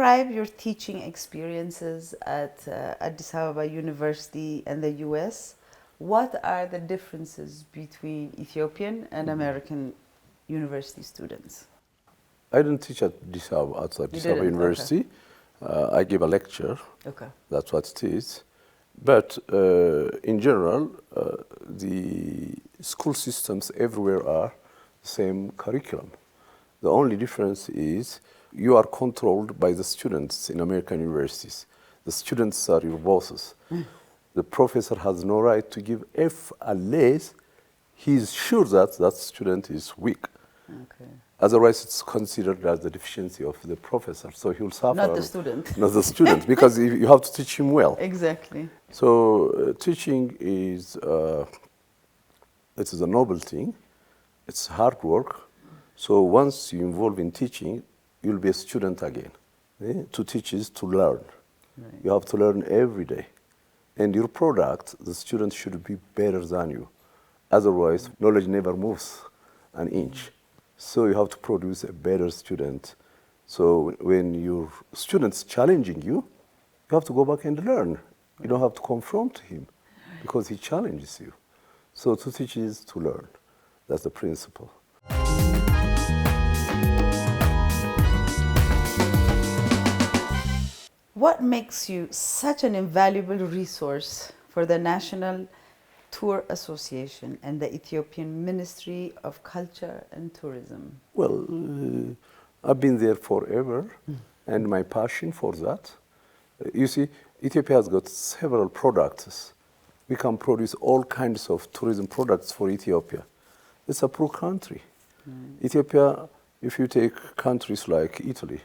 describe your teaching experiences at Addis Ababa University and the US. What are the differences between Ethiopian and American university students? I didn't teach at Addis Ababa, at Addis Ababa University. Okay. I give a lecture. Okay. That's what it is. But in general, the school systems everywhere are the same curriculum. The only difference is you are controlled by the students in American universities. The students are your bosses. The professor has no right to give F unless he is sure that that student is weak. Okay. Otherwise, it's considered as the deficiency of the professor. So he will suffer. Not the student. Not the student, because you have to teach him well. Exactly. So teaching is it is a noble thing. It's hard work. So once you involve in teaching, you'll be a student again. To teach is to learn. Right. You have to learn every day. And your product, the student should be better than you. Otherwise, knowledge never moves an inch. So you have to produce a better student. So when your student's challenging you, you have to go back and learn. You don't have to confront him because he challenges you. So to teach is to learn. That's the principle. What makes you such an invaluable resource for the National Tour Association and the Ethiopian Ministry of Culture and Tourism? Well, I've been there forever, and my passion for that. You see, Ethiopia has got several products. We can produce all kinds of tourism products for Ethiopia. It's a poor country. Ethiopia, if you take countries like Italy,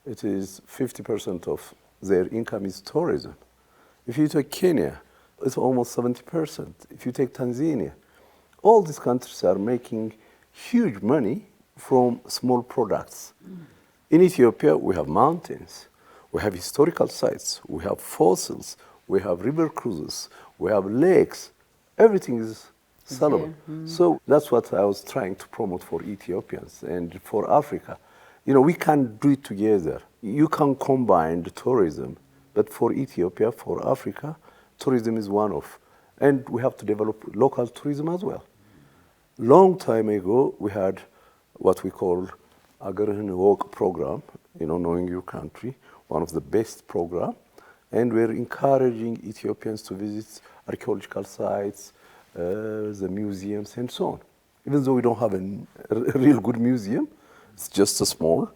it is 50% of their income is tourism. If you take Kenya, it's almost 70%. If you take Tanzania, all these countries are making huge money from small products. In Ethiopia, we have mountains, we have historical sites, we have fossils, we have river cruises, we have lakes. Everything is sellable. So that's what I was trying to promote for Ethiopians and for Africa. You know, we can do it together. You can combine the tourism, but for Ethiopia, for Africa, tourism is one of. And we have to develop local tourism as well. Long time ago, we had what we call Agarhin Walk program, you know, knowing your country, one of the best program. And we're encouraging Ethiopians to visit archaeological sites, the museums, and so on. Even though we don't have a real good museum, it's just a small,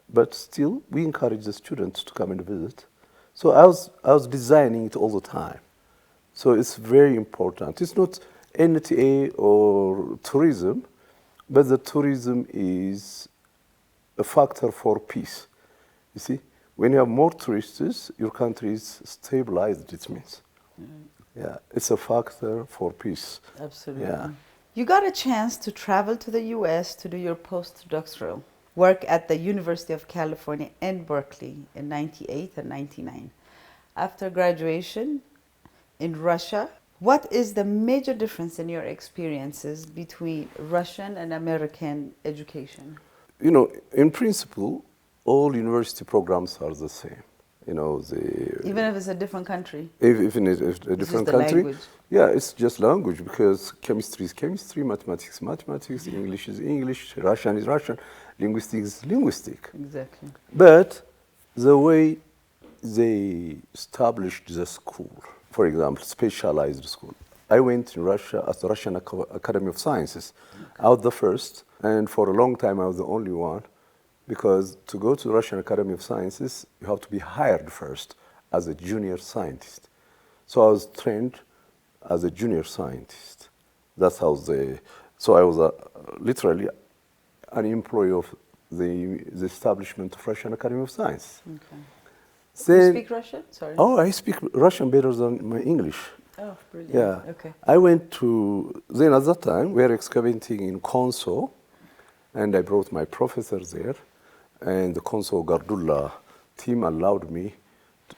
but still we encourage the students to come and visit. So I was designing it all the time. So it's very important. It's not NTA or tourism, but the tourism is a factor for peace. You see, when you have more tourists, your country is stabilized, it means. Yeah, it's a factor for peace. Absolutely. Yeah. You got a chance to travel to the US to do your postdoctoral work at the University of California in Berkeley in 98 and 99. After graduation in Russia, what is the major difference in your experiences between Russian and American education? You know, in principle, all university programs are the same. You know, even if it's a different country. Even if it's a different country. Language. Yeah, it's just language because chemistry is chemistry, mathematics is mathematics, English is English, Russian is Russian, linguistics is linguistic. Exactly. But the way they established the school, for example, specialized school. I went in Russia at the Russian Academy of Sciences. Okay. I was the first, and for a long time I was the only one. Because to go to the Russian Academy of Sciences, you have to be hired first as a junior scientist. So I was trained as a junior scientist. That's how so I was literally an employee of the establishment of Russian Academy of Sciences. Okay. Then, you speak Russian? Sorry. Oh, I speak Russian better than my English. Oh, brilliant. Yeah. Okay. I went to, then at that time, we were excavating in Konso, and I brought my professor there. And the Konso Gardulla team allowed me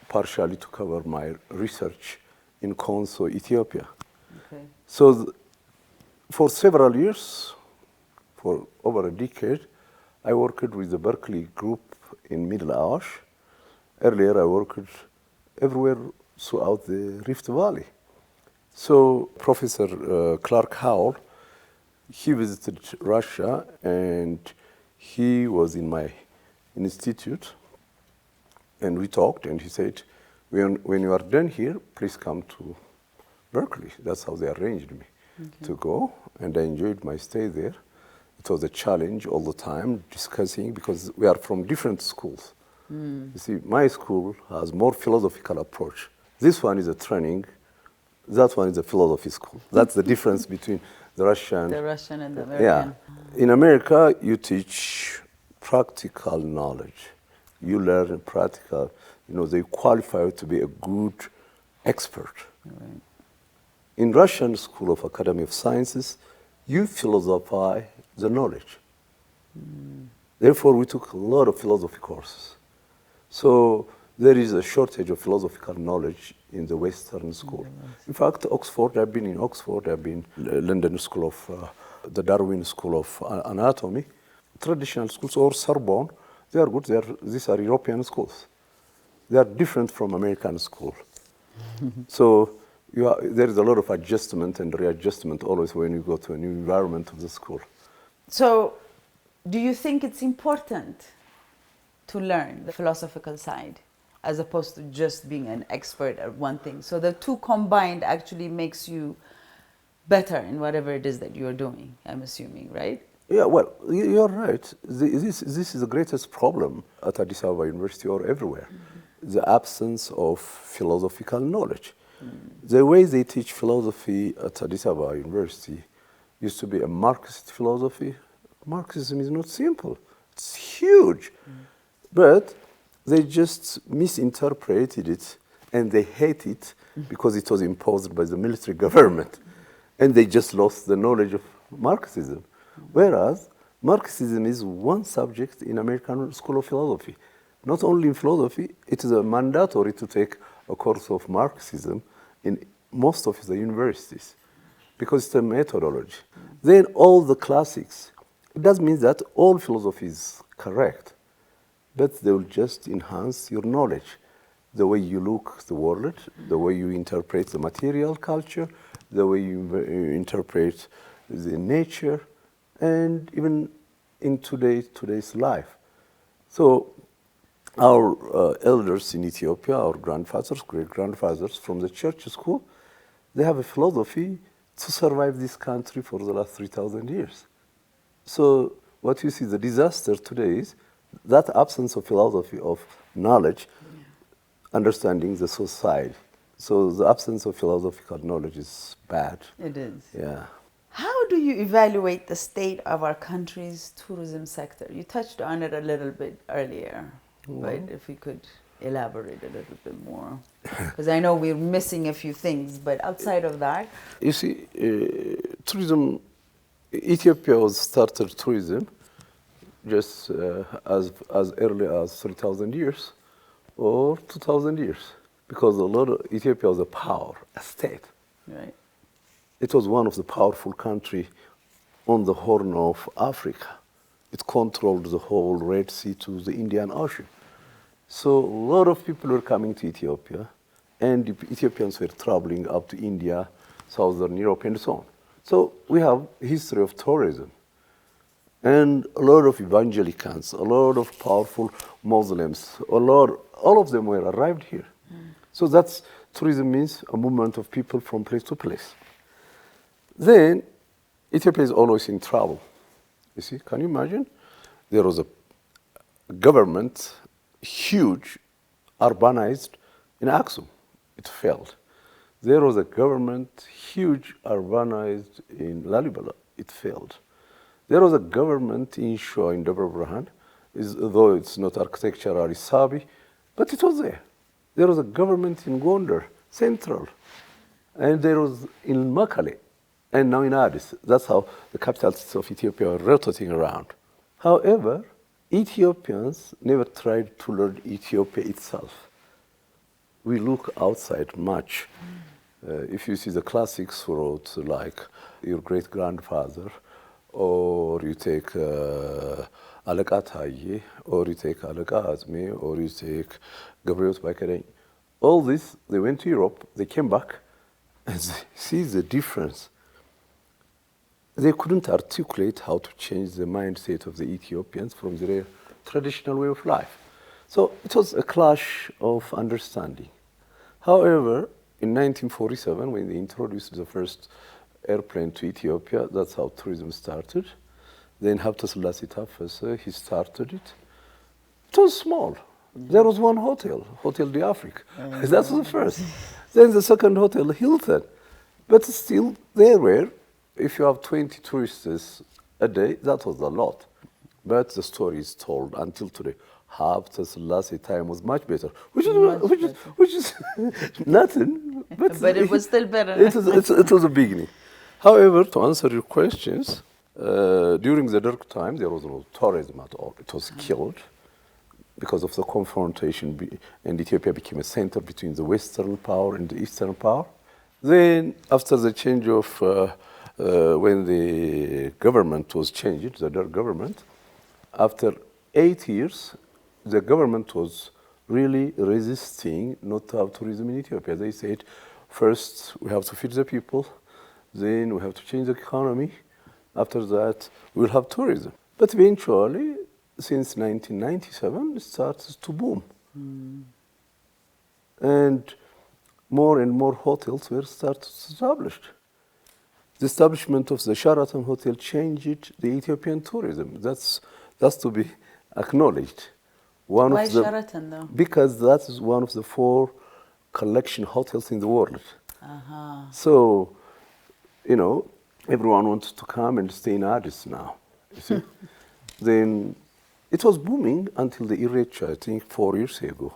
partially to cover my research in Konso, Ethiopia. Okay. So for several years, for over a decade, I worked with the Berkeley group in Middle Awash, Earlier, I worked everywhere throughout the Rift Valley. So Professor Clark Howell, he visited Russia, and he was in my institute, and we talked, and he said, when you are done here, please come to Berkeley. That's how they arranged me to go, and I enjoyed my stay there. It was a challenge all the time, discussing, because we are from different schools. You see, my school has more philosophical approach. This one is a training, that one is a philosophy school. That's the difference between the Russian and the American. Yeah. In America, you teach practical knowledge. You learn practical, they qualify you to be a good expert. Right. In Russian School of Academy of Sciences, you philosophize the knowledge. Therefore, we took a lot of philosophy courses. So there is a shortage of philosophical knowledge in the Western school. In fact, Oxford, I've been in Oxford, I've been in London School of, the Darwin School of Anatomy, traditional schools, or Sorbonne. They are good. These are European schools. They are different from American school. So there is a lot of adjustment and readjustment always when you go to a new environment of the school. So, do you think it's important to learn the philosophical side as opposed to just being an expert at one thing? So the two combined actually makes you better in whatever it is that you're doing, I'm assuming, right? Yeah, well, you're right. This is the greatest problem at Addis Ababa University or everywhere, the absence of philosophical knowledge. The way they teach philosophy at Addis Ababa University used to be a Marxist philosophy. Marxism is not simple. It's huge. But they just misinterpreted it, and they hate it because it was imposed by the military government. And they just lost the knowledge of Marxism. Whereas Marxism is one subject in American School of Philosophy. Not only in philosophy, it is mandatory to take a course of Marxism in most of the universities because it's a methodology. Then all the classics. It doesn't mean that all philosophy is correct, but they will just enhance your knowledge. The way you look at the world, the way you interpret the material culture, the way you interpret the nature, and even in today's life. So our elders in Ethiopia, our grandfathers, great-grandfathers from the church school, they have a philosophy to survive this country for the last 3,000 years. So what you see, the disaster today is that absence of philosophy, of knowledge, understanding the society. So the absence of philosophical knowledge is bad. It is. Yeah. How do you evaluate the state of our country's tourism sector? You touched on it a little bit earlier, but if we could elaborate a little bit more. Because I know we're missing a few things, but outside of that. You see, tourism, Ethiopia was started tourism just as early as 3,000 years or 2,000 years, because Ethiopia was a power, a state. Right. It was one of the powerful countries on the Horn of Africa. It controlled the whole Red Sea to the Indian Ocean. So a lot of people were coming to Ethiopia, and the Ethiopians were traveling up to India, Southern Europe, and so on. So we have a history of tourism. And a lot of evangelicals, a lot of powerful Muslims, all of them were arrived here. So that's tourism means a movement of people from place to place. Then Ethiopia is always in trouble. You see, can you imagine? There was a government, huge, urbanized in Aksum. It failed. There was a government, huge, urbanized in Lalibela. It failed. There was a government in Shua, in Debre Birhan, though it's not architectural, Isabi, but it was there. There was a government in Gondar, central, and there was in Makale, and now in Addis. That's how the capitals of Ethiopia are rotating around. However, Ethiopians never tried to learn Ethiopia itself. We look outside much. If you see the classics wrote like your great-grandfather or you take Alaka Taye, or you take Alaka Azmi, or you take Gabriel Bakare. All this, they went to Europe, they came back, and they see the difference. They couldn't articulate how to change the mindset of the Ethiopians from their traditional way of life. So it was a clash of understanding. However, in 1947, when they introduced the first airplane to Ethiopia, that's how tourism started. Then Haile Selassie Taffese, he started it. It was small. There was one hotel, Hotel de Afrique. That was the first. Then the second hotel, Hilton. But still, there were, if you have 20 tourists a day, that was a lot. But the story is told until today. Haile Selassie time was much better, which is nothing. But it was still better. It was a beginning. However, to answer your questions, during the dark time, there was no tourism at all. It was killed because of the confrontation, and Ethiopia became a center between the Western power and the Eastern power. Then, after the change of, when the government was changed, the Dark government, after 8 years, the government was really resisting not to have tourism in Ethiopia. They said, first, we have to feed the people, then we have to change the economy. After that, we'll have tourism. But eventually, since 1997, it started to boom. And more hotels were established. The establishment of the Sheraton Hotel changed the Ethiopian tourism. That's to be acknowledged. Why Sheraton, though? Because that is one of the 4 collection hotels in the world. So, you know, everyone wants to come and stay in Addis now. You see? Then it was booming until the Irecha, I think 4 years ago.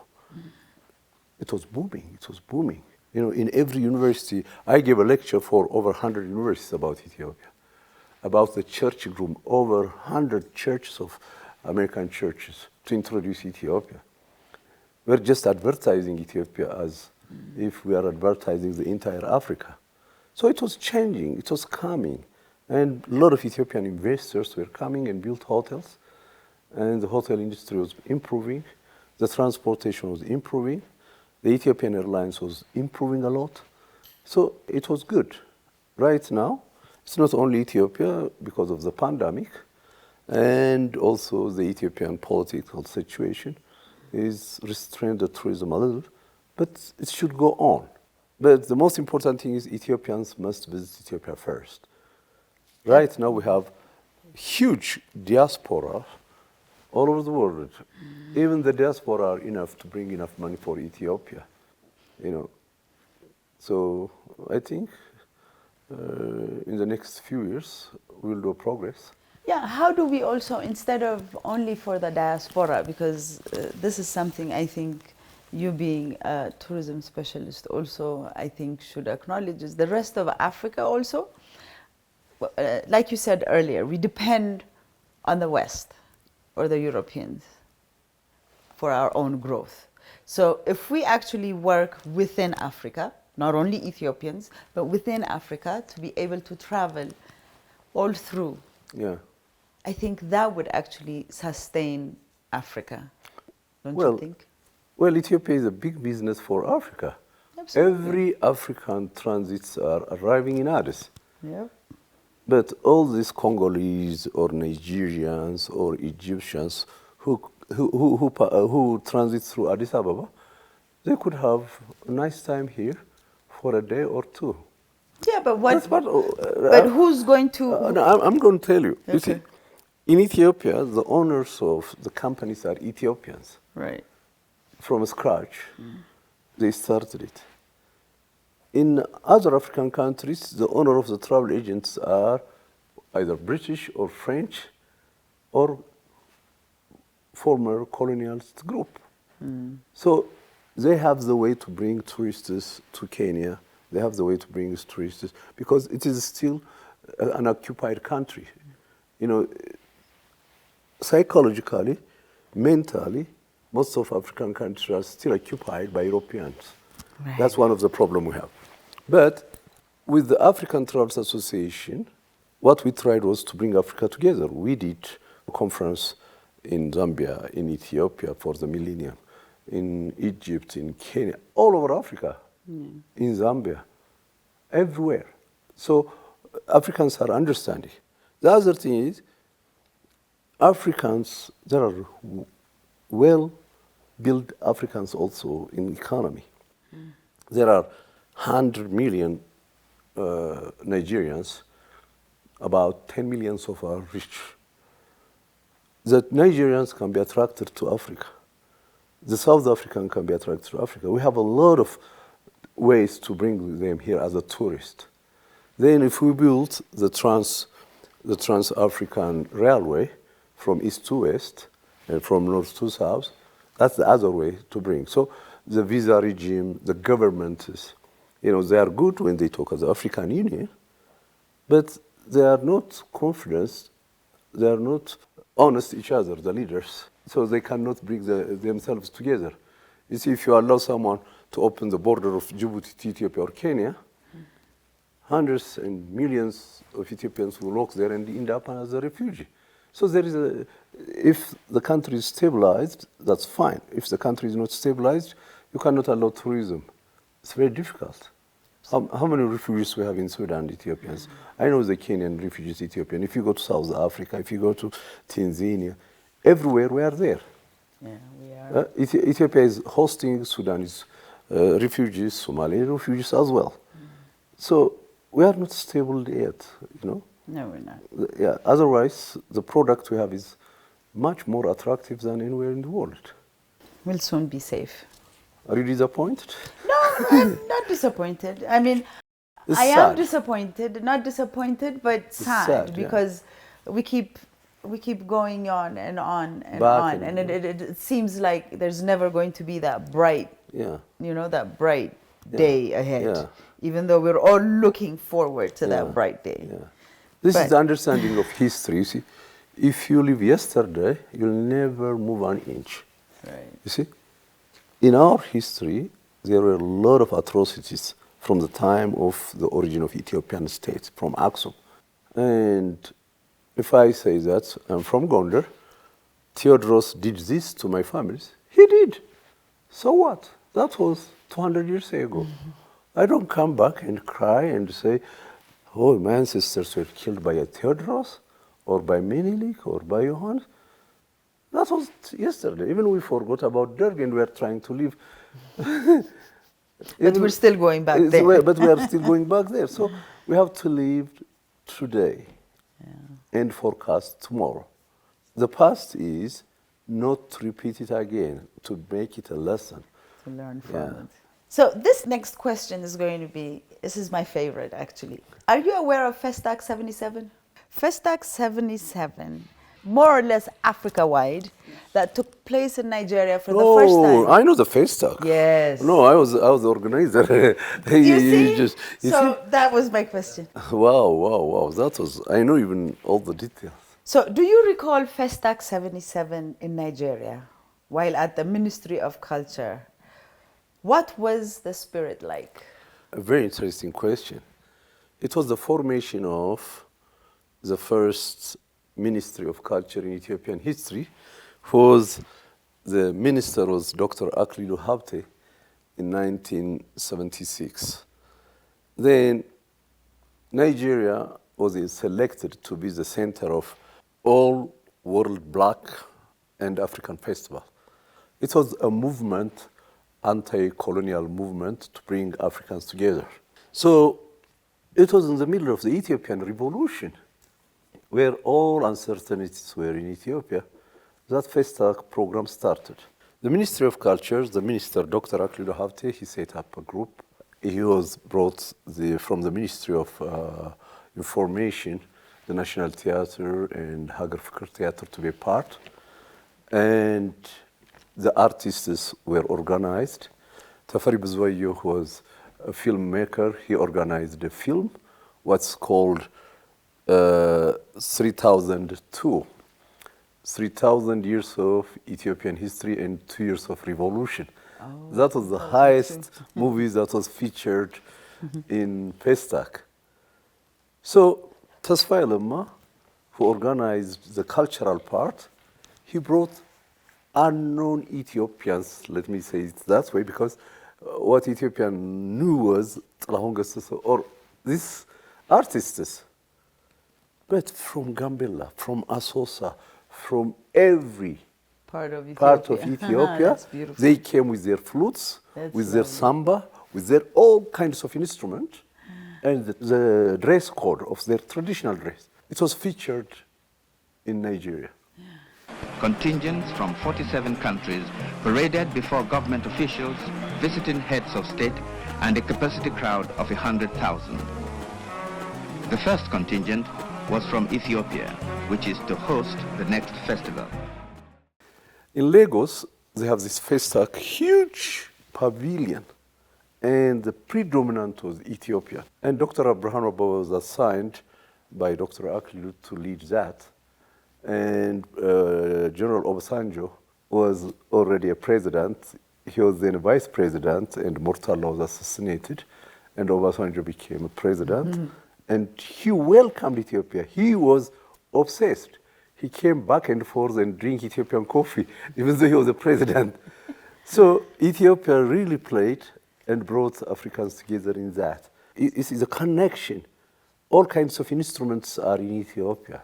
It was booming. It was booming. You know, in every university, I gave a lecture for over 100 universities about Ethiopia, about the church group, over 100 churches of American churches to introduce Ethiopia. We're just advertising Ethiopia as if we are advertising the entire Africa. So it was changing, it was coming. And a lot of Ethiopian investors were coming and built hotels. And the hotel industry was improving. The transportation was improving. The Ethiopian Airlines was improving a lot. So it was good. Right now, it's not only Ethiopia because of the pandemic, and also the Ethiopian political situation is restrained the tourism a little, but it should go on. But the most important thing is Ethiopians must visit Ethiopia first. Right now we have huge diaspora all over the world. Even the diaspora are enough to bring enough money for Ethiopia, you know. So I think in the next few years we'll do progress. Yeah, how do we also, instead of only for the diaspora, because this is something I think you being a tourism specialist also, I think should acknowledge, is the rest of Africa also. Like you said earlier, we depend on the West or the Europeans for our own growth. So if we actually work within Africa, not only Ethiopians, but within Africa, to be able to travel all through, I think that would actually sustain Africa, don't you think? Well, Ethiopia is a big business for Africa. Absolutely. Every African transits are arriving in Addis. Yeah. But all these Congolese or Nigerians or Egyptians who transit through Addis Ababa, they could have a nice time here for a day or two. Yeah, but but who's going to? No, I'm going to tell you. Okay. You see, in Ethiopia, the owners of the companies are Ethiopians. Right. From scratch, they started it. In other African countries, the owner of the travel agents are either British or French or former colonialist group. So they have the way to bring tourists to Kenya. They have the way to bring tourists because it is still an occupied country. You know, psychologically, mentally, most of African countries are still occupied by Europeans. Right. That's one of the problems we have. But with the African Travels Association, what we tried was to bring Africa together. We did a conference in Zambia, in Ethiopia for the millennium, in Egypt, in Kenya, all over Africa, in Zambia, everywhere. So Africans are understanding. The other thing is, Africans, there are well-built Africans also in economy. There are 100 million Nigerians, about 10 million so far rich. That Nigerians can be attracted to Africa. The South African can be attracted to Africa. We have a lot of ways to bring them here as a tourist. Then if we build the Trans-African Railway from east to west and from north to south, that's the other way to bring. So the visa regime, the governments, they are good when they talk as the African Union, but they are not confident, they are not honest each other, the leaders. So they cannot bring themselves together. You see, if you allow someone to open the border of Djibouti to Ethiopia or Kenya, hundreds and millions of Ethiopians will walk there and end up as a refugee. So if the country is stabilized, that's fine. If the country is not stabilized, you cannot allow tourism. It's very difficult. How many refugees we have in Sudan, Ethiopians? I know the Kenyan refugees, Ethiopian. If you go to South Africa, if you go to Tanzania, everywhere we are there. Yeah, we are. Ethiopia is hosting Sudanese refugees, Somali refugees as well. So we are not stable yet, No, we're not. Yeah. Otherwise, the product we have is much more attractive than anywhere in the world. We'll soon be safe. Are you disappointed? No, I'm not disappointed. I mean, It's I am sad. disappointed, not disappointed, but sad, sad, yeah. because we keep going on and on and Back on, and it seems like there's never going to be that bright, that bright day ahead. Yeah. Even though we're all looking forward to that bright day. Yeah. This is the understanding of history. You see, if you live yesterday, you'll never move an inch. Right. You see, in our history, there were a lot of atrocities from the time of the origin of Ethiopian state, from Aksum. And if I say that I'm from Gondar, Theodorus did this to my families. He did. So what? That was 200 years ago. I don't come back and cry and say, oh, my ancestors were killed by a Theodorus or by Menelik or by Yohannes. That was yesterday. Even we forgot about Derg and we are trying to live. But we're still going back there. But we are still going back there. So we have to live today and forecast tomorrow. The past is not to repeat it again, to make it a lesson. To learn from it. So this next question is going to be, this is my favorite actually. Are you aware of Festac 77? Festac 77, more or less Africa-wide, that took place in Nigeria for the first time. I know the Festac. Yes. No, I was the organizer. You see? That was my question. Wow. That was, I know even all the details. So do you recall Festac 77 in Nigeria while at the Ministry of Culture? What was the spirit like? A very interesting question. It was the formation of the first Ministry of Culture in Ethiopian history. The minister was Dr. Aklilu Habte in 1976. Then Nigeria was selected to be the center of all World Black and African Festival. It was a movement, anti-colonial movement to bring Africans together. So it was in the middle of the Ethiopian revolution, where all uncertainties were in Ethiopia, that Festac program started. The Ministry of Culture, the minister, Dr. Aklilu Habte, he set up a group. He was brought from the Ministry of Information, the National Theatre and Hager Fikr Theatre to be part. And the artists were organized. Tafari Bezwayo was a filmmaker. He organized a film, what's called 3002. 3,000 years of Ethiopian history and 2 years of revolution. That was the highest movie that was featured in Festac. So Tasfaye Lema, who organized the cultural part, he brought unknown Ethiopians, let me say it that way, because what Ethiopian knew was Tlahon Gassese or these artists. But from Gambela, from Asosa, from every Part of Ethiopia, That's beautiful. they came with their flutes, That's with their lovely. samba, with their all kinds of instruments, and the dress code of their traditional dress. It was featured in Nigeria. Contingents from 47 countries paraded before government officials, visiting heads of state, and a capacity crowd of 100,000. The first contingent was from Ethiopia, which is to host the next festival. In Lagos, they have this Festac, huge pavilion, and the predominant was Ethiopia. And Dr. Abraham was assigned by Dr. Aklu to lead that. And General Obasanjo was already a president. He was then a vice president, and Murtala was assassinated, and Obasanjo became a president. And he welcomed Ethiopia. He was obsessed. He came back and forth and drink Ethiopian coffee, even though he was a president. So Ethiopia really played and brought Africans together in that. It is a connection. All kinds of instruments are in Ethiopia.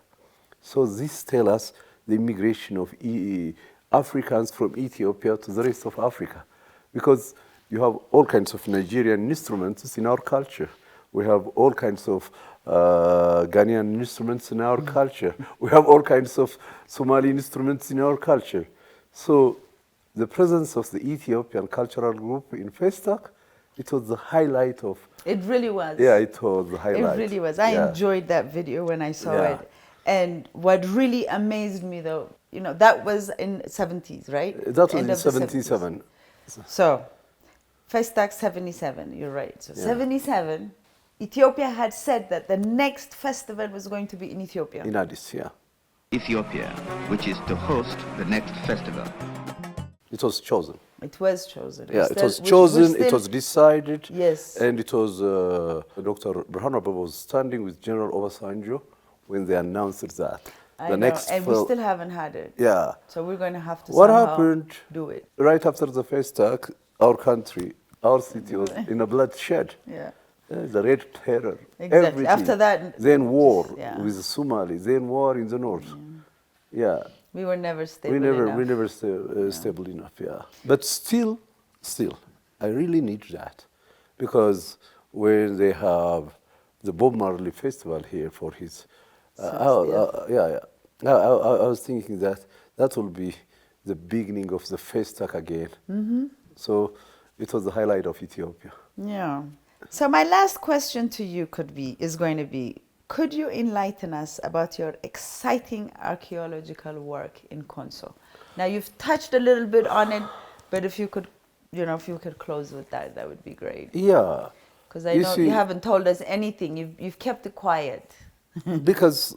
So this tells us the immigration of Africans from Ethiopia to the rest of Africa. Because you have all kinds of Nigerian instruments in our culture. We have all kinds of Ghanaian instruments in our culture. We have all kinds of Somali instruments in our culture. So the presence of the Ethiopian cultural group in Festac, it was the highlight of... It really was. Yeah, it was the highlight. It really was. I enjoyed that video when I saw it. And what really amazed me, though, you know, that was in 70s, right? That was End in of the 77. 70s. So, Festac 77, you're right. So 77, Ethiopia had said that the next festival was going to be in Ethiopia. In Addis, yeah. Ethiopia, which is to host the next festival. It was chosen. It was chosen. Yeah, it was chosen, it was decided. Yes. And it was Dr. Burhanababa was standing with General Obasanjo when they announced that. I know, and we still haven't had it. Yeah. So we're going to have to What somehow happened do it. right after the Festac, our country, our city was in a bloodshed. Yeah. The Red Terror. Exactly. Everything. After that, then war yeah. with the Somalis, then war in the north. Yeah. We were never stable We enough. never stable enough, yeah. But still, I really need that. Because when they have the Bob Marley Festival here for his... I was thinking that will be the beginning of the Festac again. So it was the highlight of Ethiopia. Yeah. So my last question to you is going to be, could you enlighten us about your exciting archaeological work in Konso? Now you've touched a little bit on it, but if you could close with that, that would be great. Yeah. Because I know you haven't told us anything. You've kept it quiet. Because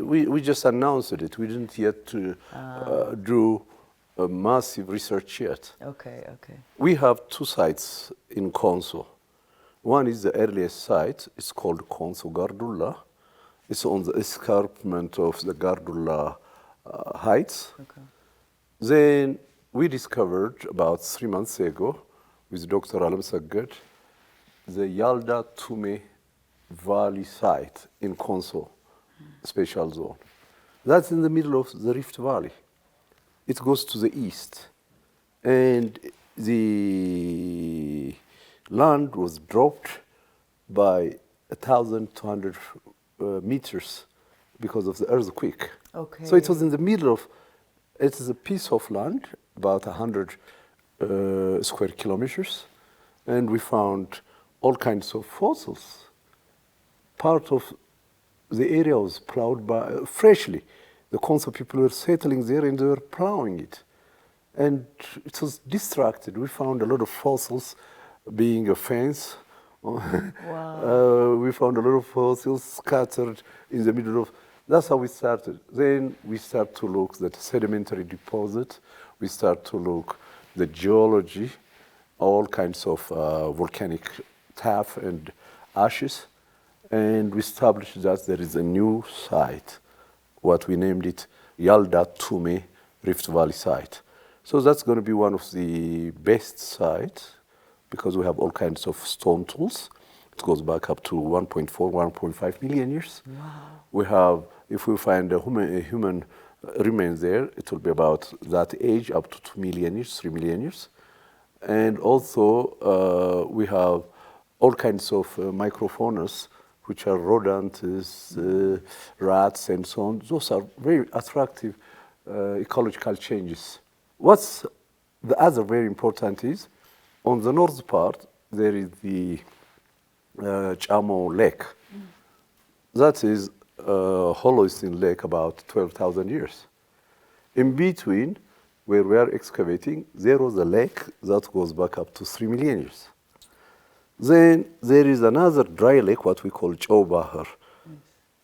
we just announced it. We didn't yet do a massive research yet. Okay. We have two sites in Konso. One is the earliest site. It's called Konso Gardulla. It's on the escarpment of the Gardulla Heights. Okay. Then we discovered about 3 months ago with Dr. Alam Sagged the Yalda Tume Valley site in Konso Special Zone. That's in the middle of the Rift Valley. It goes to the east. And the land was dropped by 1,200 meters because of the earthquake. Okay. So it was in the middle of, it is a piece of land, about 100 square kilometers, and we found all kinds of fossils. Part of the area was plowed by freshly. The Konso people were settling there and they were plowing it. And it was distracted. We found a lot of fossils being a fence. Wow. We found a lot of fossils scattered in the middle of... That's how we started. Then we start to look at the sedimentary deposit. We start to look the geology, all kinds of volcanic tuff and ashes. and we established that there is a new site, what we named it Yalda Tume Rift Valley site. So that's going to be one of the best sites because we have all kinds of stone tools. It goes back up to 1.4, 1.5 million years. Wow. We have, if we find a human remains there, it will be about that age, up to 2 million years, 3 million years. And also, we have all kinds of microfauna, which are rodents, rats, and so on. Those are very attractive ecological changes. What's the other very important is, on the north part, there is the Chamo Lake. That is a Holocene lake about 12,000 years. In between, where we are excavating, there was a lake that goes back up to 3 million years. Then there is another dry lake, what we call Chau Bahar.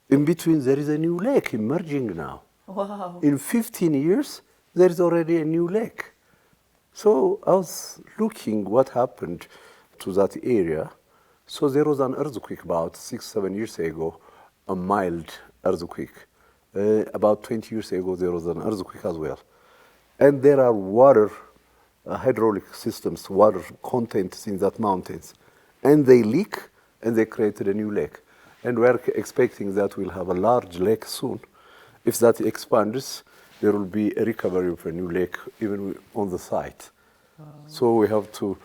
In between, there is a new lake emerging now. Wow. In 15 years, there is already a new lake. So I was looking what happened to that area. So there was an earthquake about 6-7 years ago, a mild earthquake. About 20 years ago, there was an earthquake as well. And there are water, hydraulic systems, water contents in that mountains. And they leak, and they created a new lake. And we're expecting that we'll have a large lake soon. If that expands, there will be a recovery of a new lake even on the site. Wow. So we have to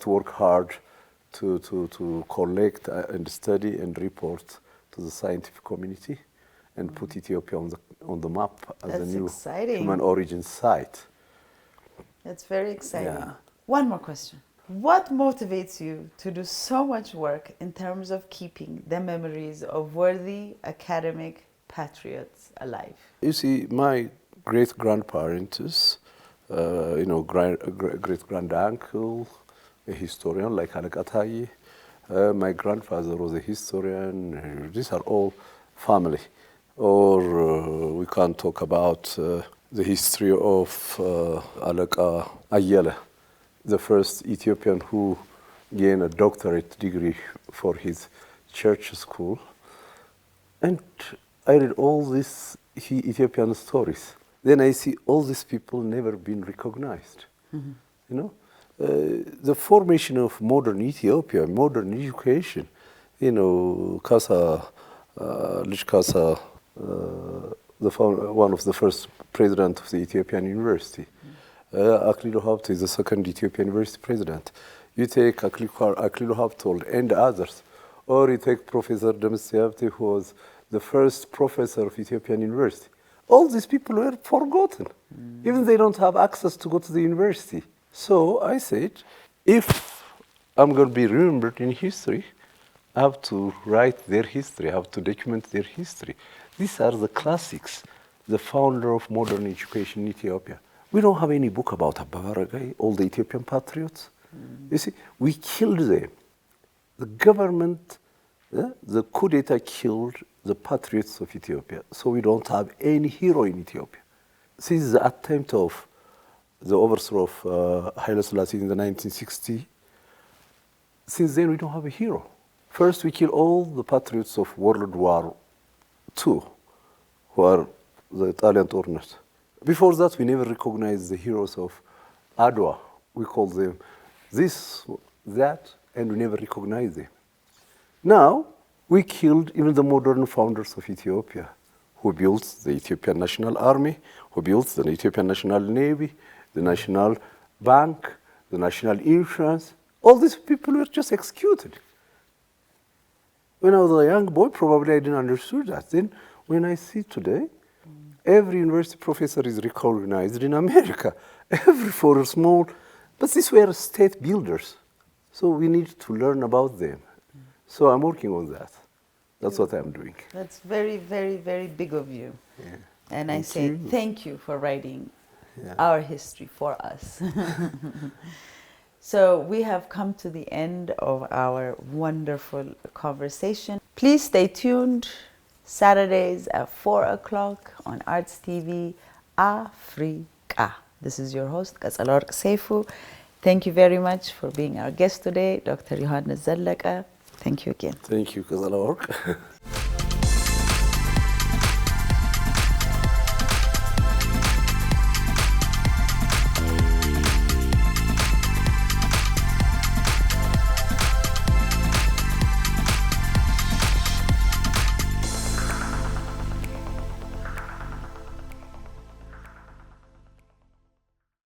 work hard to collect and study and report to the scientific community and put Ethiopia on the map as a new human origin site. That's very exciting. Yeah. One more question. What motivates you to do so much work in terms of keeping the memories of worthy academic patriots alive? You see, my great-grandparents, great-grand-uncle, a historian like Alekatayi. My grandfather was a historian. These are all family. Or we can talk about the history of Aleka Ayele, the first Ethiopian who gained a doctorate degree for his church school. And I read all these Ethiopian stories. Then I see all these people never been recognized. Mm-hmm. You know, the formation of modern Ethiopia, modern education. You know, Kasa, Lich Kasa, one of the first president of the Ethiopian University. Aklilu Habte is the second Ethiopian University president. You take Aklilu Habtold and others, or you take Professor Demis Habte, who was the first professor of Ethiopian University. All these people were forgotten. Even they don't have access to go to the university. So I said, if I'm going to be remembered in history, I have to write their history, I have to document their history. These are the classics, the founder of modern education in Ethiopia. We don't have any book about Abba Aragai, all the Ethiopian patriots. You see, we killed them. The government, the coup d'etat killed the patriots of Ethiopia. So we don't have any hero in Ethiopia. Since the attempt of the overthrow of Haile Selassie in the 1960s, since then we don't have a hero. First, we kill all the patriots of World War II, who are the Italian Torners. Before that, we never recognized the heroes of Adwa. We call them this, that, and we never recognized them. Now, we killed even the modern founders of Ethiopia, who built the Ethiopian National Army, who built the Ethiopian National Navy, the National Bank, the National Insurance. All these people were just executed. When I was a young boy, probably I didn't understand that. Then, when I see today, every university professor is recognized in America, every for small, but these were state builders. So we need to learn about them. So I'm working on that. That's what I'm doing. That's very, very, very big of you. Yeah. And I say thank you for writing our history for us. So we have come to the end of our wonderful conversation. Please stay tuned Saturdays at 4 o'clock on Arts TV Africa. This is your host, Katsalark Seifu. Thank you very much for being our guest today, Dr. Yohannes Zellaka. Thank you again. Thank you, Kazalaork.